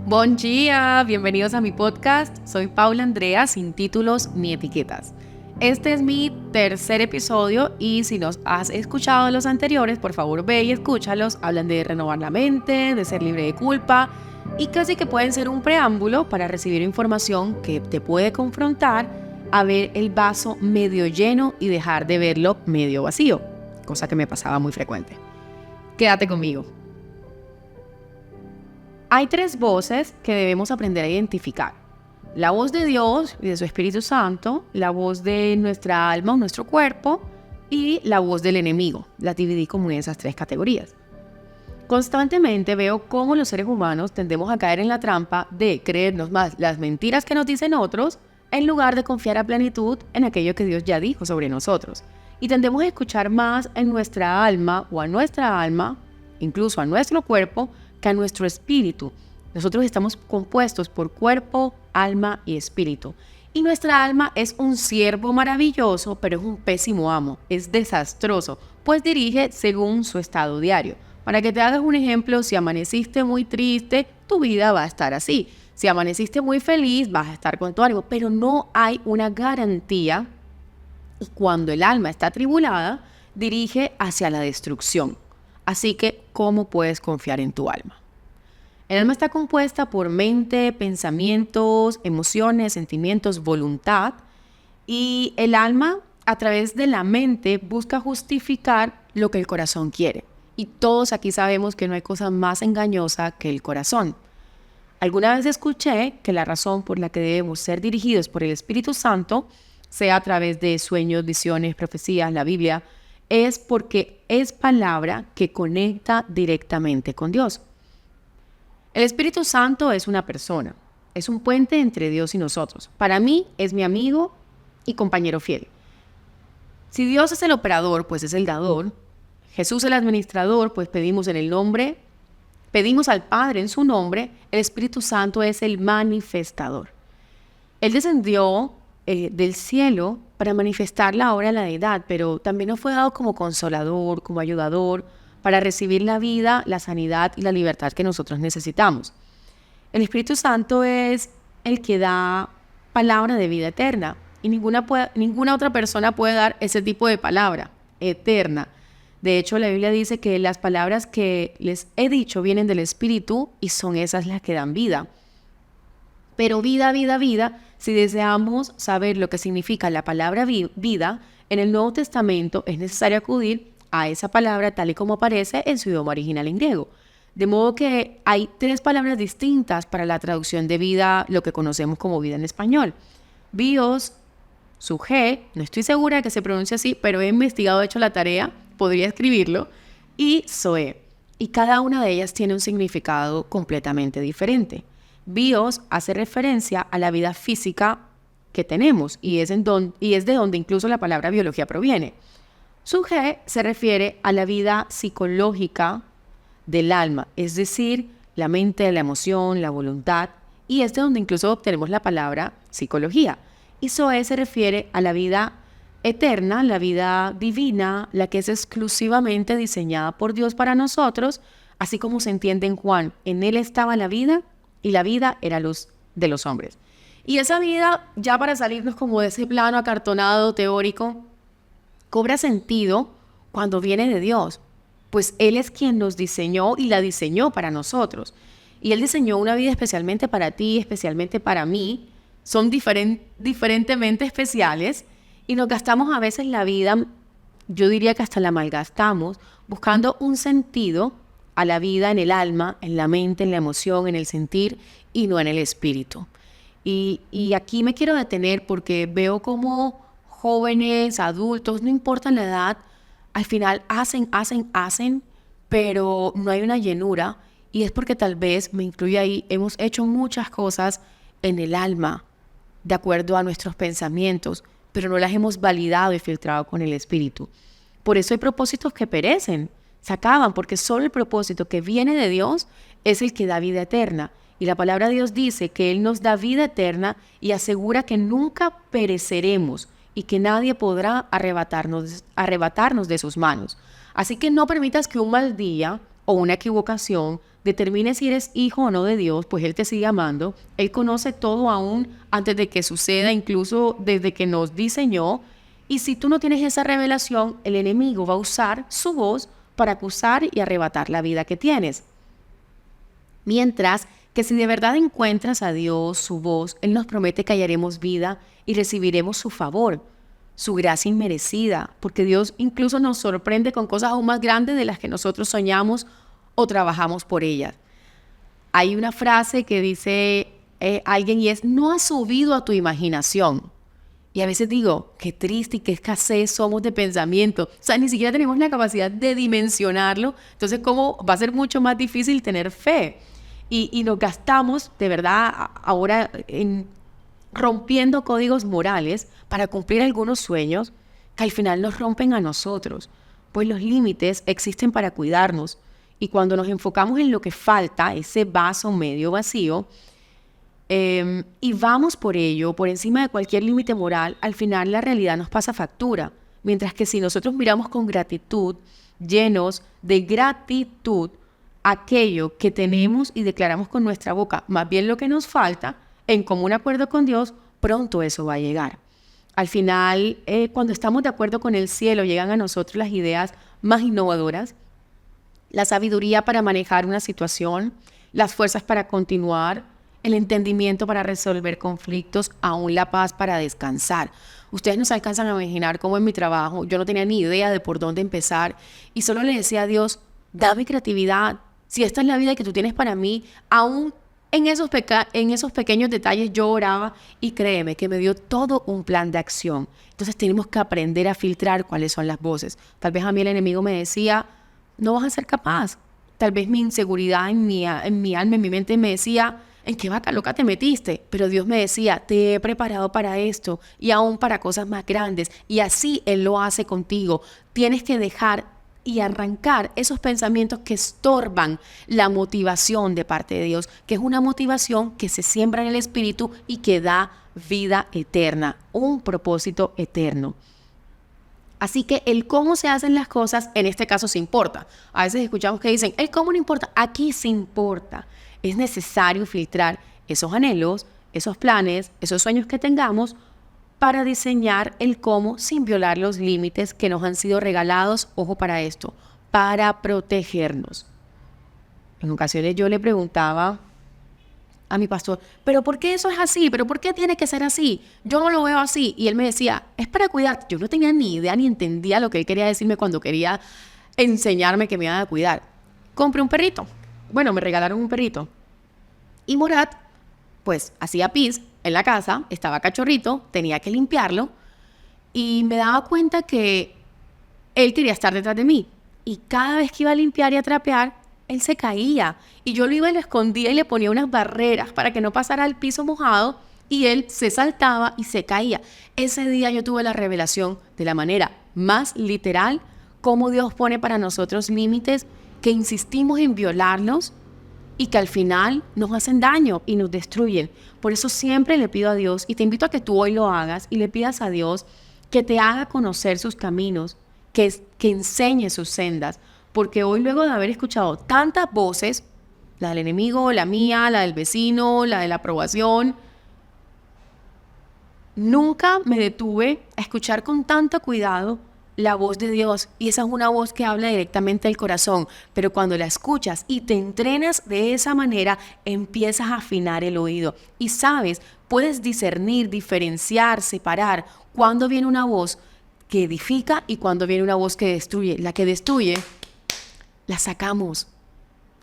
Buen día, bienvenidos a mi podcast. Soy Paula Andrea, sin títulos ni etiquetas. Este es mi tercer episodio y si nos has escuchado los anteriores, por favor ve y escúchalos. Hablan de renovar la mente, de ser libre de culpa y casi que pueden ser un preámbulo para recibir información que te puede confrontar a ver el vaso medio lleno y dejar de verlo medio vacío, cosa que me pasaba muy frecuente. Quédate conmigo. Hay tres voces que debemos aprender a identificar. La voz de Dios y de su Espíritu Santo, la voz de nuestra alma o nuestro cuerpo y la voz del enemigo. Las dividí como en esas tres categorías. Constantemente veo cómo los seres humanos tendemos a caer en la trampa de creernos más las mentiras que nos dicen otros en lugar de confiar a plenitud en aquello que Dios ya dijo sobre nosotros. Y tendemos a escuchar más en nuestra alma o a nuestra alma, incluso a nuestro cuerpo, que a nuestro espíritu. Nosotros estamos compuestos por cuerpo, alma y espíritu. Y nuestra alma es un siervo maravilloso, pero es un pésimo amo, es desastroso, pues dirige según su estado diario. Para que te hagas un ejemplo, si amaneciste muy triste, tu vida va a estar así. Si amaneciste muy feliz, vas a estar con tu ánimo, pero no hay una garantía. Y cuando el alma está atribulada, dirige hacia la destrucción. Así que, ¿cómo puedes confiar en tu alma? El alma está compuesta por mente, pensamientos, emociones, sentimientos, voluntad. Y el alma, a través de la mente, busca justificar lo que el corazón quiere. Y todos aquí sabemos que no hay cosa más engañosa que el corazón. Alguna vez escuché que la razón por la que debemos ser dirigidos por el Espíritu Santo, sea a través de sueños, visiones, profecías, la Biblia, es porque es palabra que conecta directamente con Dios. El Espíritu Santo es una persona, es un puente entre Dios y nosotros. Para mí es mi amigo y compañero fiel. Si Dios es el operador, pues es el dador. Jesús el administrador, pues pedimos al Padre en su nombre. El Espíritu Santo es el manifestador. Él descendió del cielo para manifestar la obra de la deidad, pero también nos fue dado como consolador, como ayudador, para recibir la vida, la sanidad y la libertad que nosotros necesitamos. El Espíritu Santo es el que da palabra de vida eterna y ninguna otra persona puede dar ese tipo de palabra eterna. De hecho, la Biblia dice que las palabras que les he dicho vienen del Espíritu y son esas las que dan vida. Pero vida, si deseamos saber lo que significa la palabra vida, en el Nuevo Testamento es necesario acudir a esa palabra tal y como aparece en su idioma original en griego. De modo que hay tres palabras distintas para la traducción de vida, lo que conocemos como vida en español. Bios, suje, no estoy segura de que se pronuncie así, pero he investigado, he hecho la tarea, podría escribirlo, y zoe. Y cada una de ellas tiene un significado completamente diferente. Bios hace referencia a la vida física que tenemos y es de donde incluso la palabra biología proviene. Suje se refiere a la vida psicológica del alma, es decir, la mente, la emoción, la voluntad, y es de donde incluso obtenemos la palabra psicología. Y zoe se refiere a la vida eterna, la vida divina, la que es exclusivamente diseñada por Dios para nosotros, así como se entiende en Juan, en él estaba la vida y la vida era luz de los hombres. Y esa vida, ya para salirnos como de ese plano acartonado, teórico, cobra sentido cuando viene de Dios, pues Él es quien nos diseñó y la diseñó para nosotros. Y Él diseñó una vida especialmente para ti, especialmente para mí. Son diferentemente especiales y nos gastamos a veces la vida, yo diría que hasta la malgastamos, buscando un sentido a la vida en el alma, en la mente, en la emoción, en el sentir y no en el espíritu. Y aquí me quiero detener porque veo como jóvenes, adultos, no importa la edad, al final hacen, pero no hay una llenura y es porque tal vez, me incluye ahí, hemos hecho muchas cosas en el alma, de acuerdo a nuestros pensamientos, pero no las hemos validado y filtrado con el espíritu. Por eso hay propósitos que perecen, se acaban, porque solo el propósito que viene de Dios es el que da vida eterna. Y la palabra de Dios dice que Él nos da vida eterna y asegura que nunca pereceremos y que nadie podrá arrebatarnos de sus manos. Así que no permitas que un mal día o una equivocación determine si eres hijo o no de Dios, pues Él te sigue amando. Él conoce todo aún antes de que suceda, incluso desde que nos diseñó. Y si tú no tienes esa revelación, el enemigo va a usar su voz para acusar y arrebatar la vida que tienes. Mientras que si de verdad encuentras a Dios, su voz, Él nos promete que hallaremos vida y recibiremos su favor, su gracia inmerecida, porque Dios incluso nos sorprende con cosas aún más grandes de las que nosotros soñamos o trabajamos por ellas. Hay una frase que dice alguien y es: no has subido a tu imaginación. Y a veces digo, qué triste y qué escasez somos de pensamiento. O sea, ni siquiera tenemos la capacidad de dimensionarlo. Entonces, ¿cómo va a ser mucho más difícil tener fe? Y nos gastamos, de verdad, ahora en rompiendo códigos morales para cumplir algunos sueños que al final nos rompen a nosotros. Pues los límites existen para cuidarnos. Y cuando nos enfocamos en lo que falta, ese vaso medio vacío, y vamos por ello, por encima de cualquier límite moral, al final la realidad nos pasa factura. Mientras que si nosotros miramos con gratitud, llenos de gratitud, aquello que tenemos y declaramos con nuestra boca, más bien lo que nos falta, en común acuerdo con Dios, pronto eso va a llegar. Al final, cuando estamos de acuerdo con el cielo, llegan a nosotros las ideas más innovadoras, la sabiduría para manejar una situación, las fuerzas para continuar, el entendimiento para resolver conflictos, aún la paz para descansar. Ustedes no se alcanzan a imaginar cómo en mi trabajo yo no tenía ni idea de por dónde empezar y solo le decía a Dios, dame creatividad. Si esta es la vida que tú tienes para mí, aún en esos pequeños detalles yo oraba y créeme que me dio todo un plan de acción. Entonces tenemos que aprender a filtrar cuáles son las voces. Tal vez a mí el enemigo me decía, no vas a ser capaz. Tal vez mi inseguridad en mi alma, en mi mente me decía, ¿en qué vaca loca te metiste? Pero Dios me decía, te he preparado para esto y aún para cosas más grandes. Y así Él lo hace contigo. Tienes que dejar y arrancar esos pensamientos que estorban la motivación de parte de Dios, que es una motivación que se siembra en el espíritu y que da vida eterna, un propósito eterno. Así que el cómo se hacen las cosas, en este caso sí importa. A veces escuchamos que dicen, el cómo no importa, aquí sí importa. Es necesario filtrar esos anhelos, esos planes, esos sueños que tengamos para diseñar el cómo sin violar los límites que nos han sido regalados, ojo para esto, para protegernos. En ocasiones yo le preguntaba a mi pastor, ¿pero por qué eso es así? ¿Pero por qué tiene que ser así? Yo no lo veo así. Y él me decía, es para cuidarte. Yo no tenía ni idea ni entendía lo que él quería decirme cuando quería enseñarme que me iban a cuidar. Compré un perrito. Bueno, me regalaron un perrito. Y Morat, pues, hacía pis en la casa, estaba cachorrito, tenía que limpiarlo. Y me daba cuenta que él quería estar detrás de mí. Y cada vez que iba a limpiar y a trapear, él se caía. Y yo lo iba y lo escondía y le ponía unas barreras para que no pasara al piso mojado. Y él se saltaba y se caía. Ese día yo tuve la revelación de la manera más literal, cómo Dios pone para nosotros límites que insistimos en violarlos y que al final nos hacen daño y nos destruyen. Por eso siempre le pido a Dios, y te invito a que tú hoy lo hagas, y le pidas a Dios que te haga conocer sus caminos, que enseñe sus sendas. Porque hoy, luego de haber escuchado tantas voces, la del enemigo, la mía, la del vecino, la de la aprobación, nunca me detuve a escuchar con tanto cuidado la voz de Dios. Y esa es una voz que habla directamente del corazón. Pero cuando la escuchas y te entrenas de esa manera, empiezas a afinar el oído. Y sabes, puedes discernir, diferenciar, separar cuando viene una voz que edifica y cuando viene una voz que destruye. La que destruye, la sacamos,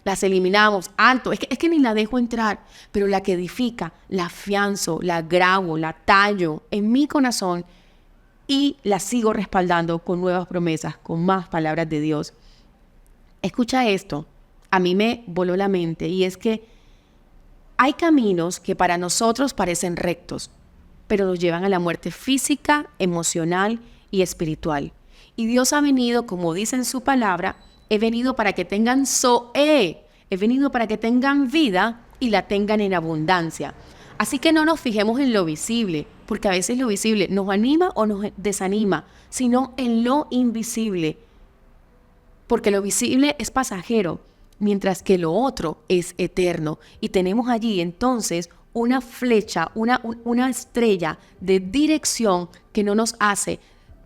las eliminamos, alto, es que ni la dejo entrar, pero la que edifica, la afianzo, la grabo, la tallo en mi corazón y la sigo respaldando con nuevas promesas, con más palabras de Dios. Escucha esto, a mí me voló la mente, y es que hay caminos que para nosotros parecen rectos, pero nos llevan a la muerte física, emocional y espiritual. Y Dios ha venido, como dice en su palabra, he venido para que tengan Zoe, he venido para que tengan vida y la tengan en abundancia. Así que no nos fijemos en lo visible, porque a veces lo visible nos anima o nos desanima, sino en lo invisible, porque lo visible es pasajero mientras que lo otro es eterno. Y tenemos allí entonces una flecha, una estrella de dirección que no nos hace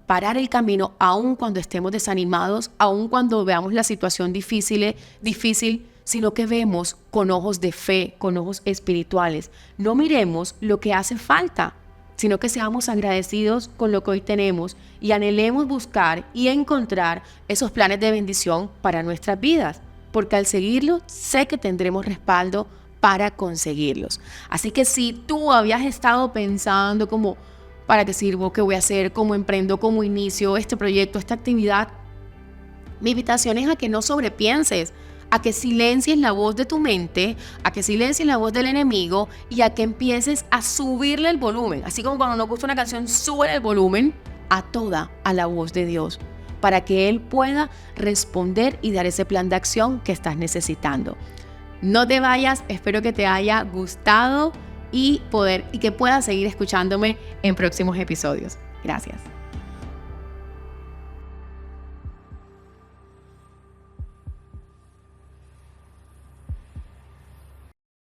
parar el camino aun cuando estemos desanimados, aun cuando veamos la situación difícil, sino que vemos con ojos de fe, con ojos espirituales. No miremos lo que hace falta, sino que seamos agradecidos con lo que hoy tenemos y anhelemos buscar y encontrar esos planes de bendición para nuestras vidas, porque al seguirlos sé que tendremos respaldo para conseguirlos. Así que si tú habías estado pensando como, ¿para qué sirvo? ¿Qué voy a hacer? ¿Cómo emprendo? ¿Cómo inicio este proyecto, esta actividad? Mi invitación es a que no sobrepienses, a que silencies la voz de tu mente, a que silencies la voz del enemigo y a que empieces a subirle el volumen. Así como cuando nos gusta una canción, sube el volumen a la voz de Dios, para que Él pueda responder y dar ese plan de acción que estás necesitando. No te vayas, espero que te haya gustado y que puedas seguir escuchándome en próximos episodios. Gracias.